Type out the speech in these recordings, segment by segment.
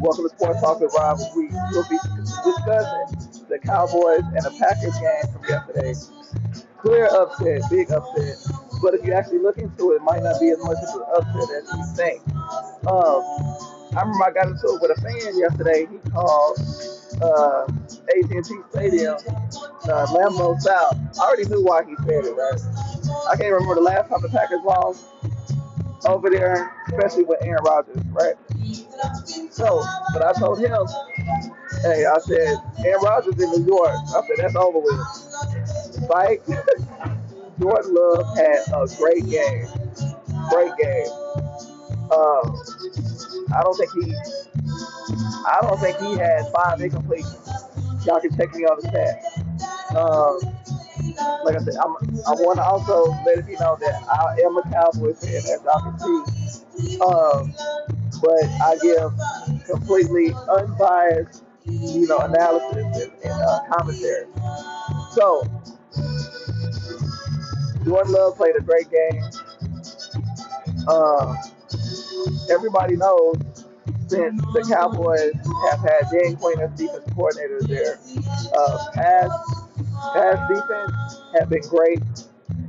Welcome to Sports Talk with Rob. We'll be discussing the Cowboys and the Packers game from yesterday. Clear upset, big upset. But if you actually look into it, it might not be as much of an upset as you think. I remember I got into it with a fan yesterday. He called AT&T Stadium Lambeau South. I already knew why he said it, right? I can't remember the last time the Packers lost over there, especially with Aaron Rodgers, right? So, but I told him, hey, I said, Aaron Rodgers in New York. I said, that's over with. Fight. Jordan Love had a great game. Great game. Um, I don't think he I don't think he had 5 incompletions. Y'all can check me on the stat. Like I said, I want to also let it be known that I am a Cowboys fan, as y'all can see. But I give completely unbiased, analysis and commentary. So, Jordan Love played a great game. Um, Everybody knows since the Cowboys have had Dan Quinn as defense coordinator there, pass defense have been great.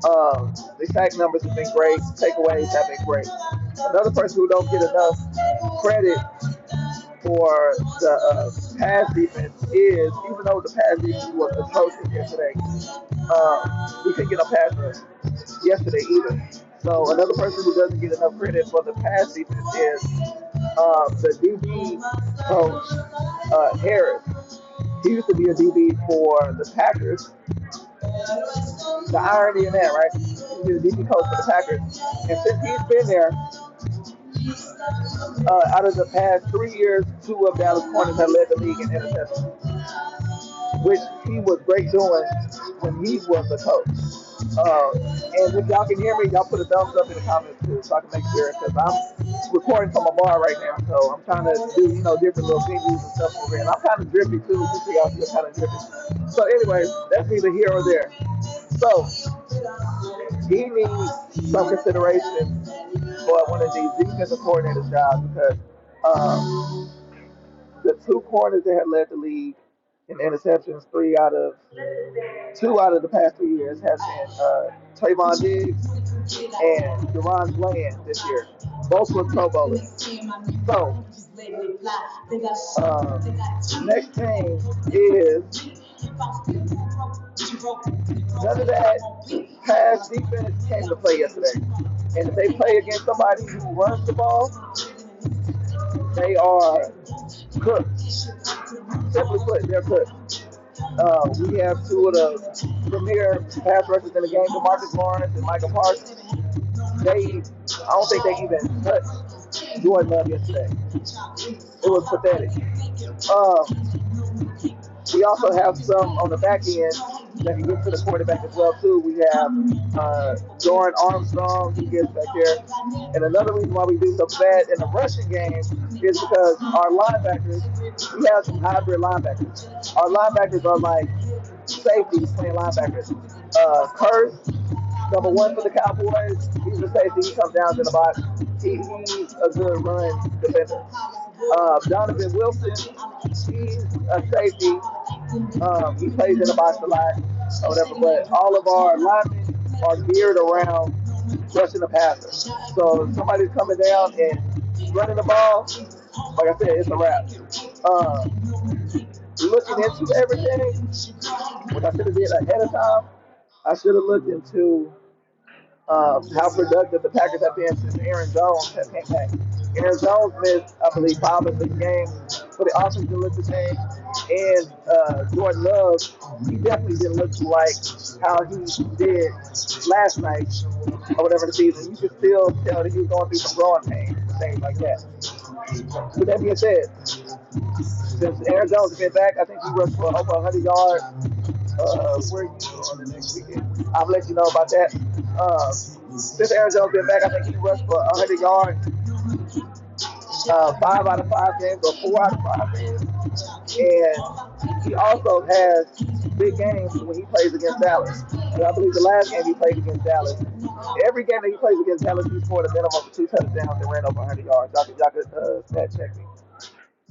The sack numbers have been great. Takeaways have been great. Another person who don't get enough credit for the pass defense is, even though the pass defense was atrocious yesterday, we couldn't get a pass rush yesterday either. So another person who doesn't get enough credit for the pass defense is the DB coach Harris. He used to be a DB for the Packers. The irony in that, right? He's a DB coach for the Packers, and since he's been there, out of the past 3 years, two of Dallas corners have led the league in interceptions, which he was great doing when he was the coach. And if y'all can hear me, y'all put a thumbs up in the comments too, so I can make sure, because I'm recording from a bar right now, so I'm trying to do different little venues and stuff over here, and I'm kind of drippy too, just so y'all feel kind of drippy. So anyway, that's neither here or there. So he needs some consideration for one of these defensive coordinator jobs, because the two corners that have led the league in interceptions, two out of the past 3 years, has been Trayvon Diggs and Deron Bland this year. Both were Pro Bowlers. So, next thing is none of that pass defense came to play yesterday. And if they play against somebody who runs the ball, they are cooked. Simply put, they're cooked. We have two of the premier pass rushers in the game, DeMarcus Lawrence and Michael Parsons. I don't think they even touched Jordan Love yesterday. It was pathetic. We also have some on the back end that can get to the quarterback as well too. We have Doran Armstrong, who gets back there. And another reason why we do so bad in the rushing game is because our linebackers, we have some hybrid linebackers. Our linebackers are like safeties playing linebackers. Curse, number one for the Cowboys, he's a safety. He comes down to the box. He's a good run defender. Donovan Wilson, he's a safety. He plays in the box a lot, or whatever. But all of our linemen are geared around rushing the passer. So if somebody's coming down and running the ball, like I said, it's a wrap. Looking into everything, what I should have did ahead of time, I should have looked into how productive the Packers have been since Aaron Jones has came back. Aaron Jones missed, I believe, 5 of 6 games for the offense didn't look the same. And Jordan Love, he definitely didn't look like how he did last night or whatever the season. You could still tell that he was going through some growing pains and things like that. With that being said, since Aaron Jones has been back, I think he rushed for over 100 yards. Where you on the next weekend? I'll let you know about that. Since Aaron Jones been back, I think he rushed for 100 yards, 5 out of 5 games or 4 out of 5 games. And he also has big games when he plays against Dallas. And I believe the last game he played against Dallas, every game that he plays against Dallas, he scored a minimum of 2 touchdowns and ran over 100 yards. Y'all could stat check me.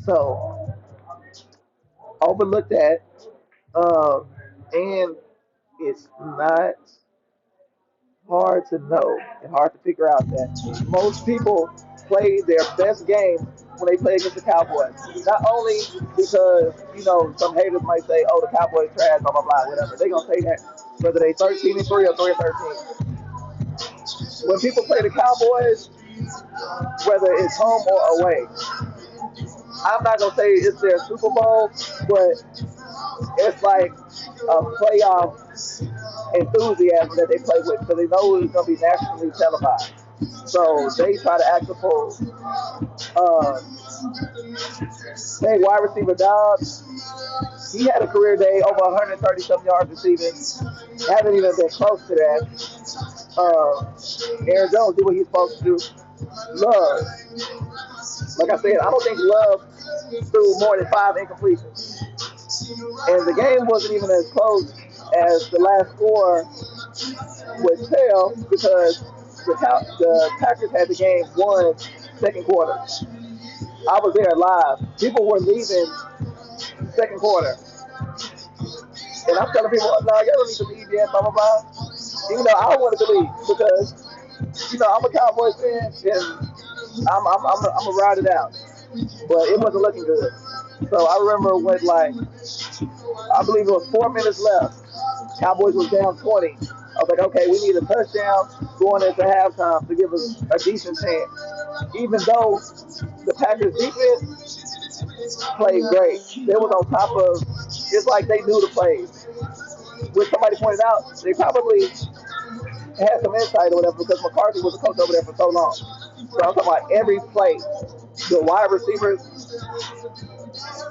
So overlooked that, and it's not hard to know and hard to figure out that most people play their best game when they play against the Cowboys. Not only because, some haters might say, oh, the Cowboys trash, blah, blah, blah, whatever. They're going to say that whether they 13-3 or 3-13. When people play the Cowboys, whether it's home or away, I'm not going to say it's their Super Bowl, but it's like a playoff enthusiasm that they play with because they know it's going to be nationally televised. So they try to act the fool. Hey, wide receiver Dobbs, he had a career day over 130 some yards receiving. Haven't even been close to that. Aaron Jones did what he's supposed to do. Love, like I said, I don't think Love threw more than 5 incompletions. And the game wasn't even as close as the last score would tell because the Packers had the game won second quarter. I was there live. People were leaving second quarter. And I'm telling people, no, y'all don't need to leave yet, blah, blah, blah. Even though I wanted to leave because, I'm a Cowboys fan and I'm going to ride it out. But it wasn't looking good. So I remember when, I believe it was 4 minutes left. Cowboys was down 20. I was like, okay, we need a touchdown going into halftime to give us a decent chance. Even though the Packers defense played great. They was on top of, it's like they knew the plays. Which somebody pointed out, they probably had some insight or whatever because McCarthy was a coach over there for so long. So I'm talking about every play. The wide receivers,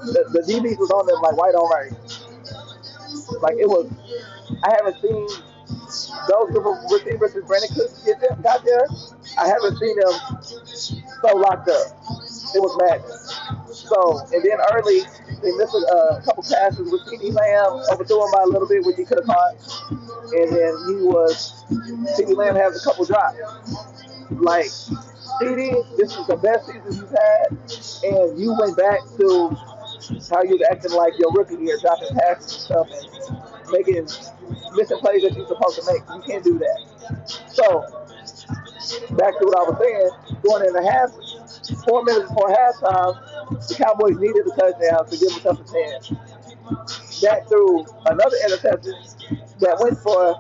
the DBs was on them like white on right. Like it was, I haven't seen those group of receivers since Brandon Cooks got there. I haven't seen them so locked up. It was madness. So, and then early, they missed a couple passes with CeeDee Lamb, overthrew him by a little bit, which he could have caught. And then CeeDee Lamb has a couple drops. Like, CeeDee, this is the best season you've had, and you went back to how you was acting like your rookie year, dropping passes and stuff, and missing plays that you're supposed to make. You can't do that. So, back to what I was saying, going in the half, 4 minutes before halftime, the Cowboys needed a touchdown to give themselves a chance. Dak threw another interception that went for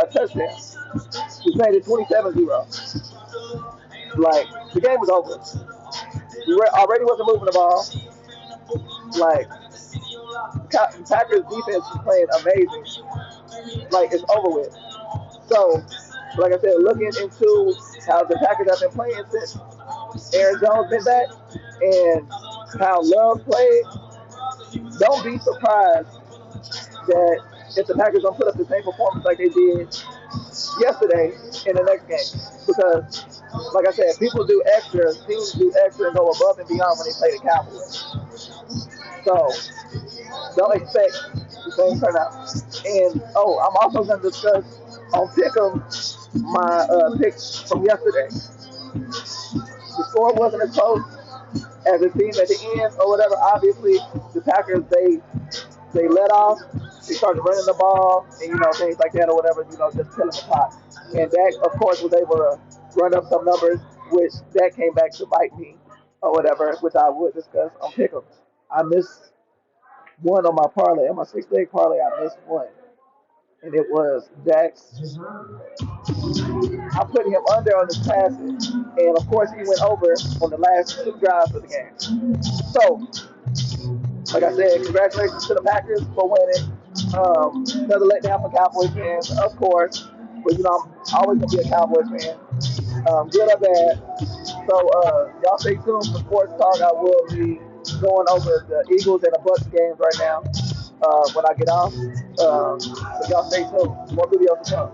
a touchdown. We made it 27-0. Like, the game was over. We already wasn't moving the ball. Like, Packers defense is playing amazing. Like, it's over with. So, like I said, looking into how the Packers have been playing since Aaron Jones been back and how Love played, don't be surprised that if the Packers don't put up the same performance like they did yesterday in the next game. Because, like I said, teams do extra and go above and beyond when they play the Cowboys. So, don't expect the same turnout. And, I'm also going to discuss on Pick'em my picks from yesterday. The score wasn't as close as it seemed at the end or whatever. Obviously, the Packers, they let off. They started running the ball and, things like that or whatever, just killing the clock. And Dak, of course, was able to run up some numbers, which that came back to bite me or whatever, which I would discuss on Pick'em. I missed one on my parlay. On my 6-leg parlay, I missed one. And it was Dak's. I put him under on his passes. And, of course, he went over on the last 2 drives of the game. So, like I said, congratulations to the Packers for winning. Another letdown for Cowboys fans, of course. But, I'm always going to be a Cowboys fan. Good or bad. So, y'all stay tuned for Sports Talk. I will be going over the Eagles and the Bucks games right now when I get off. So, y'all stay tuned. More videos to come.